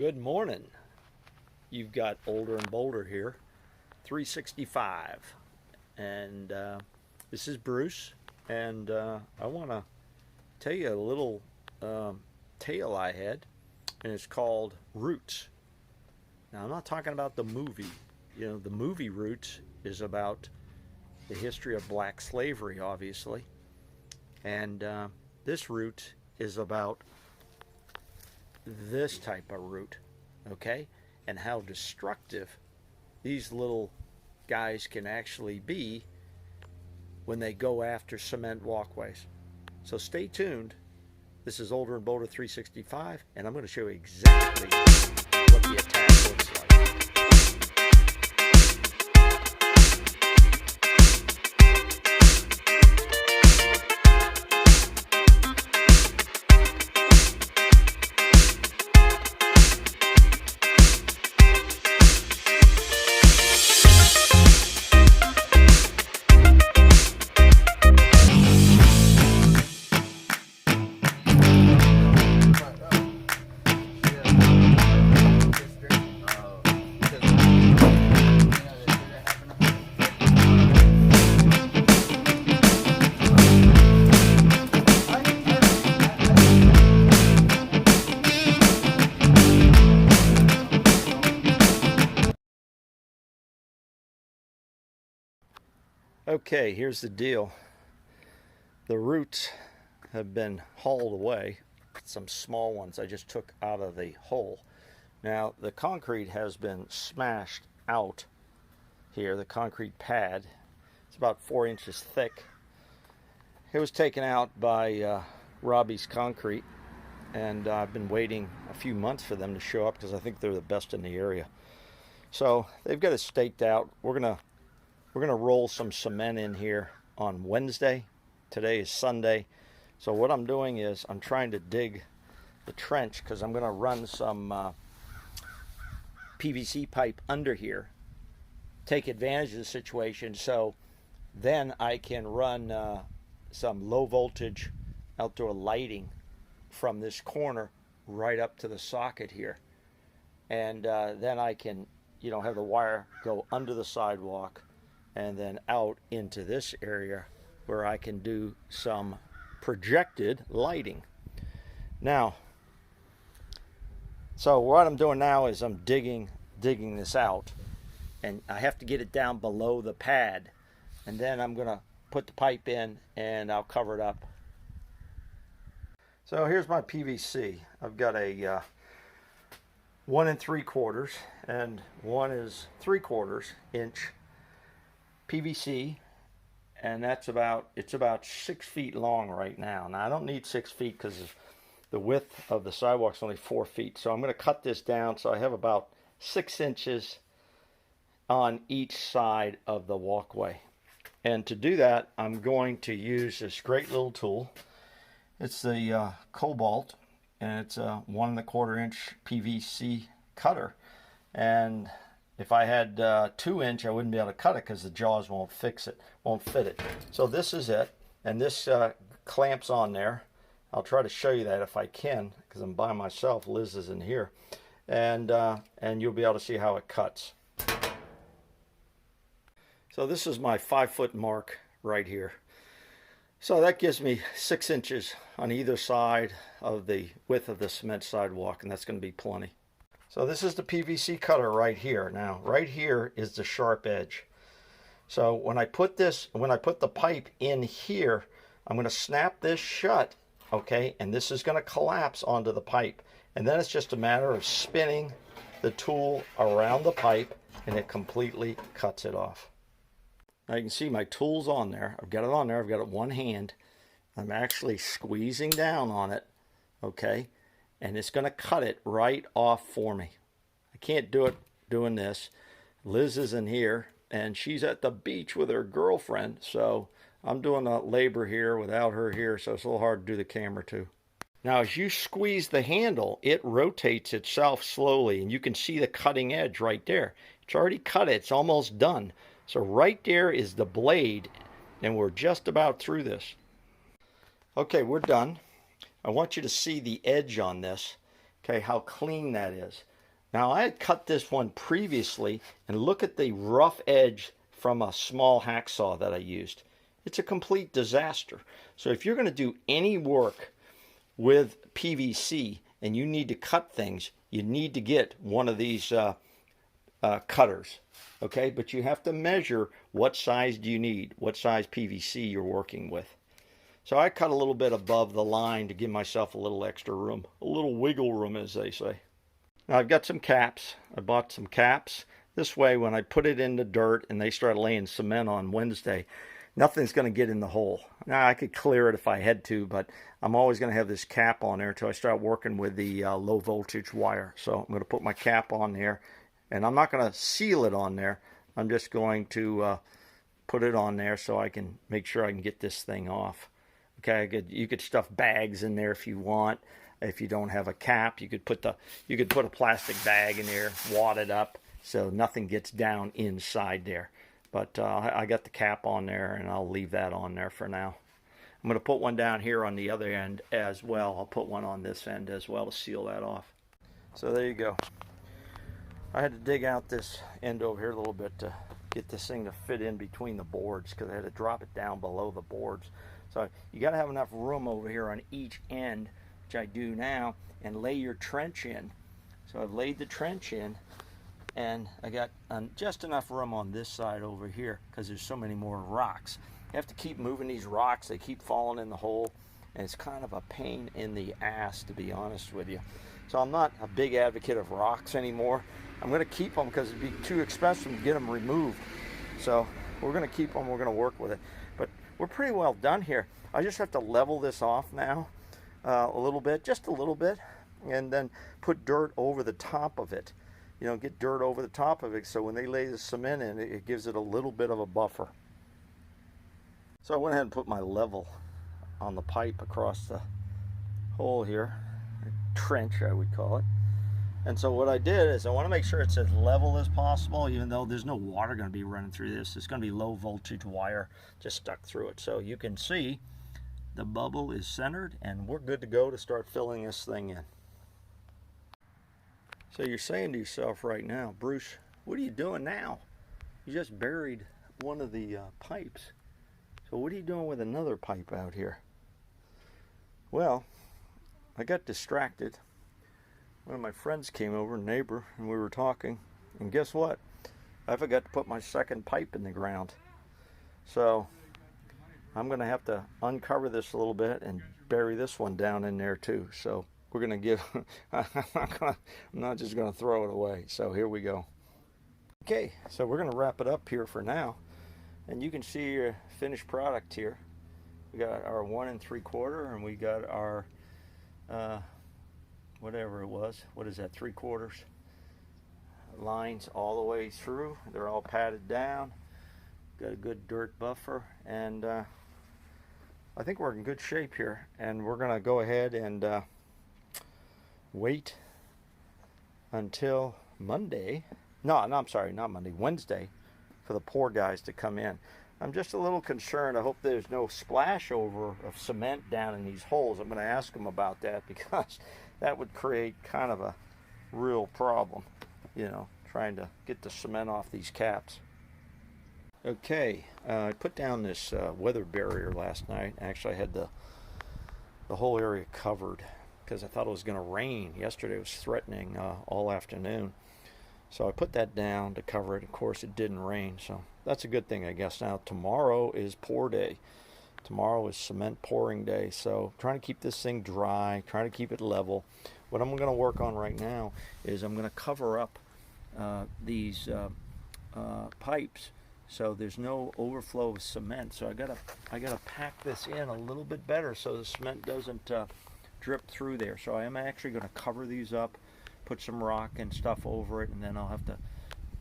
Good morning. You've got Older and Bolder here, 365. And this is Bruce. And I want to tell you a little tale I had. And it's called Roots. Now, I'm not talking about the movie. You know, the movie Roots is about the history of black slavery, obviously. And this root is about this type of root, okay? And how destructive these little guys can actually be when they go after cement walkways. So stay tuned. This is Older and Bolder 365, and I'm going to show you exactly what the attack looks like. Okay, here's the deal. The roots have been hauled away. Some small ones I just took out of the hole. Now, the concrete has been smashed out here, the concrete pad. It's about 4 inches thick. It was taken out by Robbie's Concrete, and I've been waiting a few months for them to show up because I think they're the best in the area. So they've got it staked out. We're gonna roll some cement in here on Wednesday. Today is Sunday. So what I'm doing is I'm trying to dig the trench because I'm going to run some PVC pipe under here. Take advantage of the situation so then I can run some low voltage outdoor lighting from this corner right up to the socket here. And then I can, have the wire go under the sidewalk and then out into this area where I can do some projected lighting. Now, so what I'm doing now is I'm digging this out, and I have to get it down below the pad, and then I'm gonna put the pipe in and I'll cover it up. So here's my PVC. I've got a 1 3/4 and 1 3/4 inch PVC, and it's about 6 feet long right now. Now I don't need 6 feet because the width of the sidewalk is only 4 feet. So I'm going to cut this down so I have about 6 inches on each side of the walkway. And to do that, I'm going to use this great little tool. It's the Cobalt, and it's a 1 1/4 inch PVC cutter. And if I had 2 inch, I wouldn't be able to cut it because the jaws won't fit it. So this is it, and this clamps on there. I'll try to show you that if I can because I'm by myself. Liz is in here, and you'll be able to see how it cuts. So this is my 5-foot mark right here. So that gives me 6 inches on either side of the width of the cement sidewalk, and that's going to be plenty. So this is the PVC cutter right here. Now, right here is the sharp edge. So when I put the pipe in here, I'm going to snap this shut, okay? And this is going to collapse onto the pipe. And then it's just a matter of spinning the tool around the pipe, and it completely cuts it off. Now you can see my tool's on there. I've got it on there. I've got it one hand. I'm actually squeezing down on it, okay? And it's going to cut it right off for me. I can't do it doing this. Liz is in here, and she's at the beach with her girlfriend, so I'm doing the labor here without her here, so it's a little hard to do the camera too. Now, as you squeeze the handle, it rotates itself slowly, and you can see the cutting edge right there. It's already cut it. It's almost done. So right there is the blade, and we're just about through this. Okay, we're done. I want you to see the edge on this, okay, how clean that is. Now I had cut this one previously, and look at the rough edge from a small hacksaw that I used. It's a complete disaster. So if you're going to do any work with PVC and you need to cut things, you need to get one of these cutters. Okay, but you have to measure what size do you need, what size PVC you're working with. So I cut a little bit above the line to give myself a little extra room, a little wiggle room, as they say. Now I've got some caps. I bought some caps. This way, when I put it in the dirt and they start laying cement on Wednesday, nothing's going to get in the hole. Now I could clear it if I had to, but I'm always going to have this cap on there until I start working with the low voltage wire. So I'm going to put my cap on there, and I'm not going to seal it on there. I'm just going to put it on there so I can make sure I can get this thing off. Okay, you could stuff bags in there if you want. If you don't have a cap, you could put a plastic bag in there, wad it up so nothing gets down inside there. But I got the cap on there, and I'll leave that on there for now. I'm going to put one down here on the other end as well. I'll put one on this end as well to seal that off. So there you go. I had to dig out this end over here a little bit to get this thing to fit in between the boards, because I had to drop it down below the boards. So you got to have enough room over here on each end, which I do now, and lay your trench in. So I've laid the trench in, and I got just enough room on this side over here because there's so many more rocks. You have to keep moving these rocks. They keep falling in the hole, and it's kind of a pain in the ass, to be honest with you. So I'm not a big advocate of rocks anymore. I'm going to keep them because it'd be too expensive to get them removed. So we're going to keep them. We're going to work with it. But we're pretty well done here. I just have to level this off now a little bit, just a little bit, and then put dirt over the top of it. You know, get dirt over the top of it so when they lay the cement in, it gives it a little bit of a buffer. So I went ahead and put my level on the pipe across the hole here, trench I would call it. And so what I did is I want to make sure it's as level as possible, even though there's no water going to be running through this. It's going to be low voltage wire just stuck through it. So you can see the bubble is centered, and we're good to go to start filling this thing in. So you're saying to yourself right now, Bruce, what are you doing now? You just buried one of the pipes. So what are you doing with another pipe out here? Well, I got distracted. One of my friends came over, a neighbor, and we were talking. And guess what? I forgot to put my second pipe in the ground. So I'm going to have to uncover this a little bit and bury this one down in there too. So we're going to give, I'm not just going to throw it away. So here we go. Okay, so we're going to wrap it up here for now. And you can see your finished product here. We got our 1 3/4, and we got our, whatever it was, what is that, 3/4 lines all the way through. They're all padded down. Got a good dirt buffer, and I think we're in good shape here. And we're going to go ahead and wait until Monday. No, I'm sorry, not Monday, Wednesday, for the poor guys to come in. I'm just a little concerned. I hope there's no splash over of cement down in these holes. I'm going to ask them about that, because that would create kind of a real problem, you know, trying to get the cement off these caps. Okay, I put down this weather barrier last night. Actually, I had the whole area covered because I thought it was going to rain. Yesterday was threatening all afternoon. So I put that down to cover it. Of course, it didn't rain, so that's a good thing, I guess. Now, tomorrow is pour day. Tomorrow is cement pouring day, so trying to keep this thing dry, trying to keep it level. What I'm going to work on right now is I'm going to cover up these pipes so there's no overflow of cement. So I gotta pack this in a little bit better so the cement doesn't drip through there. So I am actually going to cover these up, put some rock and stuff over it, and then I'll have to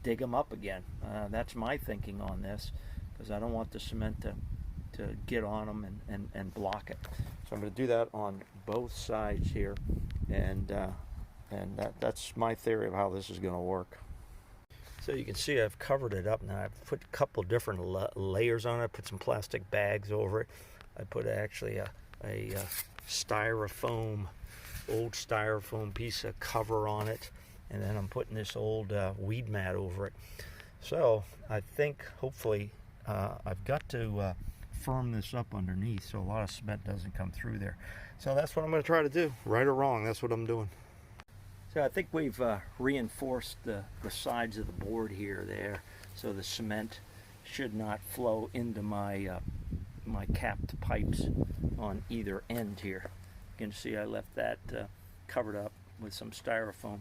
dig them up again. That's my thinking on this, because I don't want the cement to get on them and block it. So I'm going to do that on both sides here, and that's my theory of how this is going to work. So you can see I've covered it up now. I've put a couple different layers on it. I put some plastic bags over it. I put actually a styrofoam, old styrofoam piece of cover on it. and then I'm putting this old weed mat over it. So I think hopefully I've got to firm this up underneath so a lot of cement doesn't come through there. So that's what I'm going to try to do. Right or wrong, that's what I'm doing. So I think we've reinforced the sides of the board here there, so the cement should not flow into my my capped pipes on either end here. You can see I left that covered up with some styrofoam.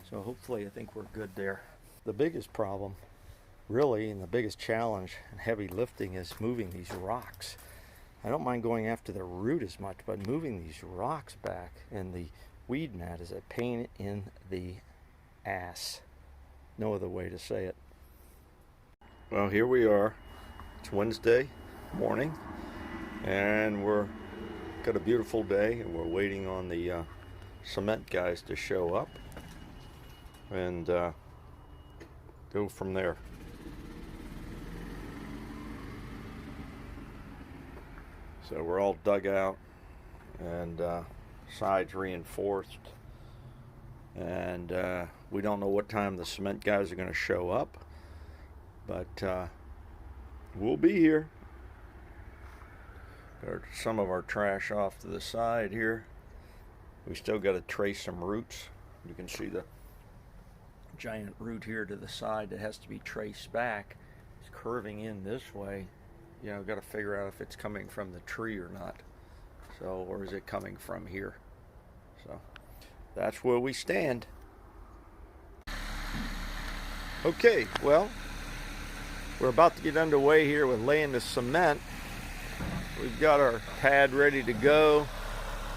So hopefully I think we're good there. The biggest problem really, and the biggest challenge in heavy lifting, is moving these rocks. I don't mind going after the root as much, but moving these rocks back and the weed mat is a pain in the ass. No other way to say it. Well, here we are. It's Wednesday morning, and we're got a beautiful day, and we're waiting on the cement guys to show up and go from there. So we're all dug out and sides reinforced, and we don't know what time the cement guys are going to show up, but we'll be here. Got some of our trash off to the side here. We still got to trace some roots. You can see the giant root here to the side that has to be traced back. It's curving in this way. You know, got to figure out if it's coming from the tree or not. So, or is it coming from here? So, that's where we stand. Okay, well, we're about to get underway here with laying the cement. We've got our pad ready to go.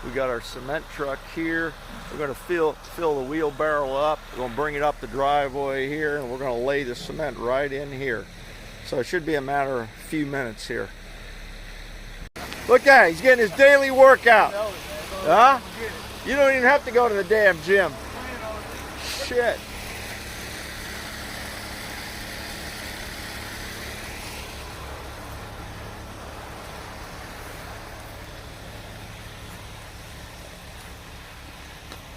We got our cement truck here. We're going to fill the wheelbarrow up. We're going to bring it up the driveway here, and we're going to lay the cement right in here. So it should be a matter of a few minutes here. Look at it, he's getting his daily workout. Huh? You don't even have to go to the damn gym. Shit.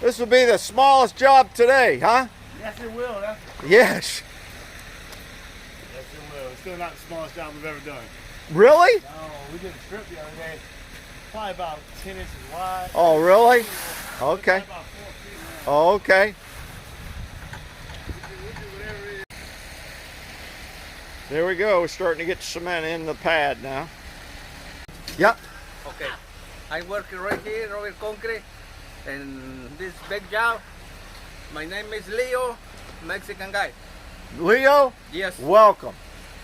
This will be the smallest job today, huh? Yes, it will. Yes. Yes, it will. It's still not the smallest job we've ever done. Really? No, we did a strip the other day. Probably about 10 inches wide. Oh, really? Okay. About 4 feet wide. Oh, okay. We'll do whatever it is. There we go. We're starting to get cement in the pad now. Yep. Okay, I'm working right here, Robert Concrete, and this big job. My name is Leo, Mexican guy. Leo, Yes, welcome.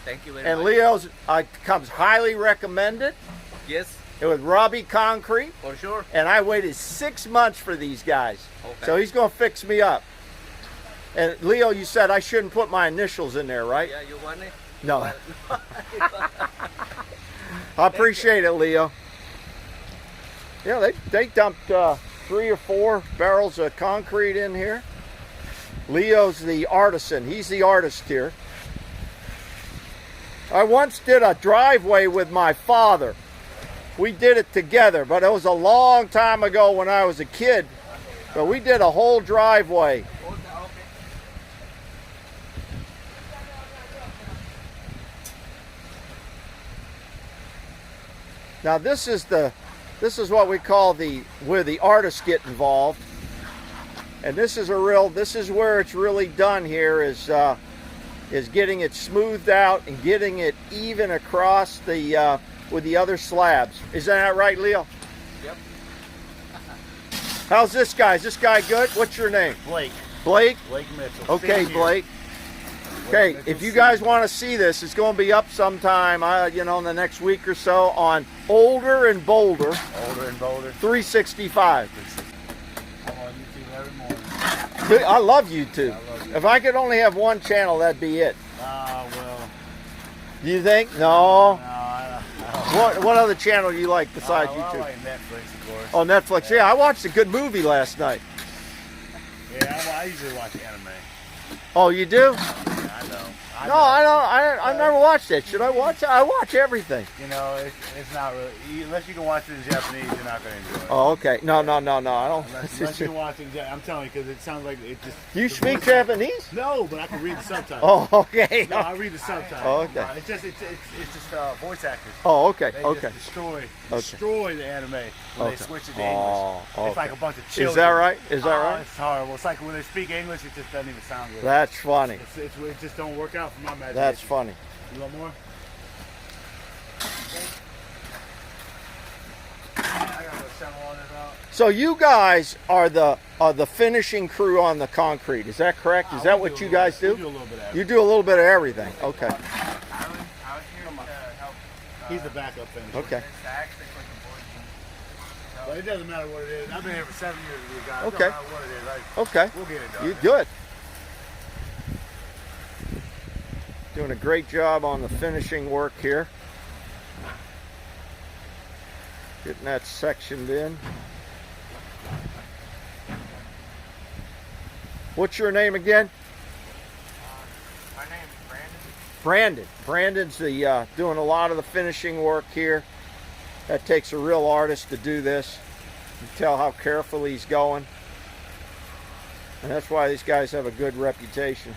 thank you very And much. Leo's comes highly recommended. Yes, It was Robbie Concrete, for sure. and I waited 6 months for these guys. Okay. So he's going to fix me up. And Leo, you said I shouldn't put my initials in there, right? Yeah, you want it? No. I appreciate it, Leo. Yeah, they dumped 3 or 4 barrels of concrete in here. Leo's the artisan. He's the artist here. I once did a driveway with my father. We did it together, but it was a long time ago when I was a kid. But we did a whole driveway. Okay. Now this is what we call where the artists get involved. And this is where it's really done here is getting it smoothed out and getting it even across the with the other slabs. Is that right, Leo? Yep. How's this guy? Is this guy good? What's your name? Blake. Blake? Blake Mitchell. Okay, Same here. Blake. Okay, if you guys want to see this, it's going to be up sometime, in the next week or so on Older and Boulder Older and bolder. 365. I'm on YouTube every morning. I love YouTube. I love you. If I could only have one channel, that'd be it. Well, You think? No. no, I don't. What other channel do you like besides I YouTube? like Netflix, of course. Oh, Netflix. Yeah, I watched a good movie last night. Yeah, I usually watch anime. Oh, you do? Yeah, I know. No, I don't. I've never watched it. Should I watch it? I watch everything. You know, it's not really, unless you can watch it in Japanese, you're not going to enjoy it. Oh, okay. No. I don't. Unless you can watch it in Japanese. I'm telling you, because it sounds like it just... You speak Japanese? No, but I can read the subtitles. Oh, okay. No, I read the subtitles. Oh, okay. It's just voice actors. Oh, okay. They Okay. just destroy the anime when they switch it to English. Oh, okay. It's like a bunch of children. Is that right? Is that right? It's horrible. It's like when they speak English, it just doesn't even sound good. That's funny. It just don't work out for my imagination. That's funny. You want more? I gotta go settle all this out. So you guys are the finishing crew on the concrete. Is that correct? Is that what you guys do? We do a little bit of everything. You do a little bit of everything. Okay. I was here to help. He's the backup finisher. Okay. It's actually like a board game. But it doesn't matter what it is. I've been here for 7 years with you guys. Okay. It don't matter what it is. Okay. We'll get it done. You good. Doing a great job on the finishing work here. Getting that sectioned in. What's your name again? My name is Brandon. Brandon's the doing a lot of the finishing work here. That takes a real artist to do this. You can tell how carefully he's going. And that's why these guys have a good reputation.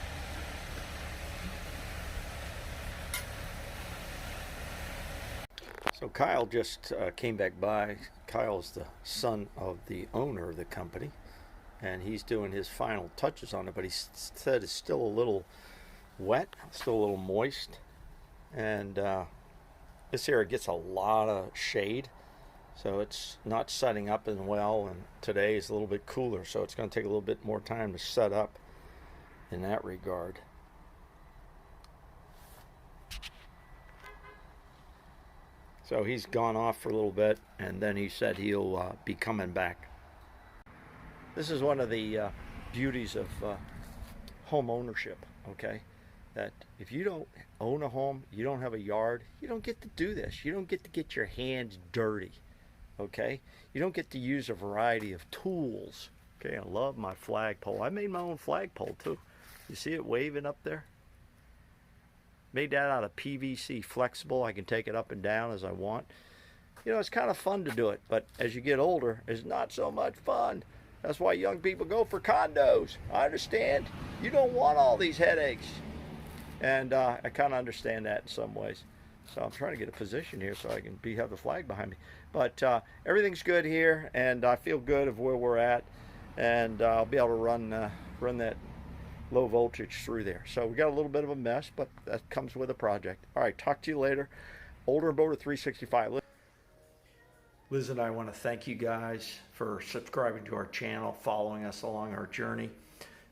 So Kyle just came back by. Kyle's the son of the owner of the company, and he's doing his final touches on it, but he said it's still a little wet, still a little moist, and this area gets a lot of shade, so it's not setting up as well, and today is a little bit cooler, so it's going to take a little bit more time to set up in that regard. So he's gone off for a little bit, and then he said he'll be coming back. This is one of the beauties of home ownership, okay? That if you don't own a home, you don't have a yard, you don't get to do this. You don't get to get your hands dirty, okay? You don't get to use a variety of tools. Okay, I love my flagpole. I made my own flagpole too. You see it waving up there? Made that out of PVC, flexible. I can take it up and down as I want. You know, it's kind of fun to do it, but as you get older, it's not so much fun. That's why young people go for condos. I understand. You don't want all these headaches. And I kind of understand that in some ways. So I'm trying to get a position here so I can have the flag behind me. But everything's good here, and I feel good of where we're at. And I'll be able to run that low voltage through there. So we got a little bit of a mess, but that comes with a project. All right, talk to you later. Older Boater 365. Liz and I want to thank you guys for subscribing to our channel, following us along our journey.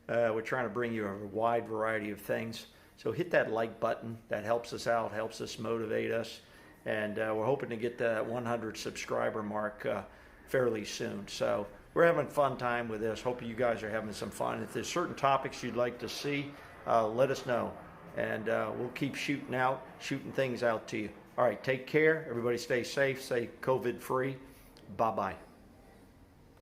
We're trying to bring you a wide variety of things. So hit that like button. That helps us out, helps us motivate us. And we're hoping to get that 100 subscriber mark fairly soon. So we're having a fun time with this. Hope you guys are having some fun. If there's certain topics you'd like to see, let us know. And we'll keep shooting things out to you. All right, take care. Everybody stay safe, stay COVID-free. Bye-bye.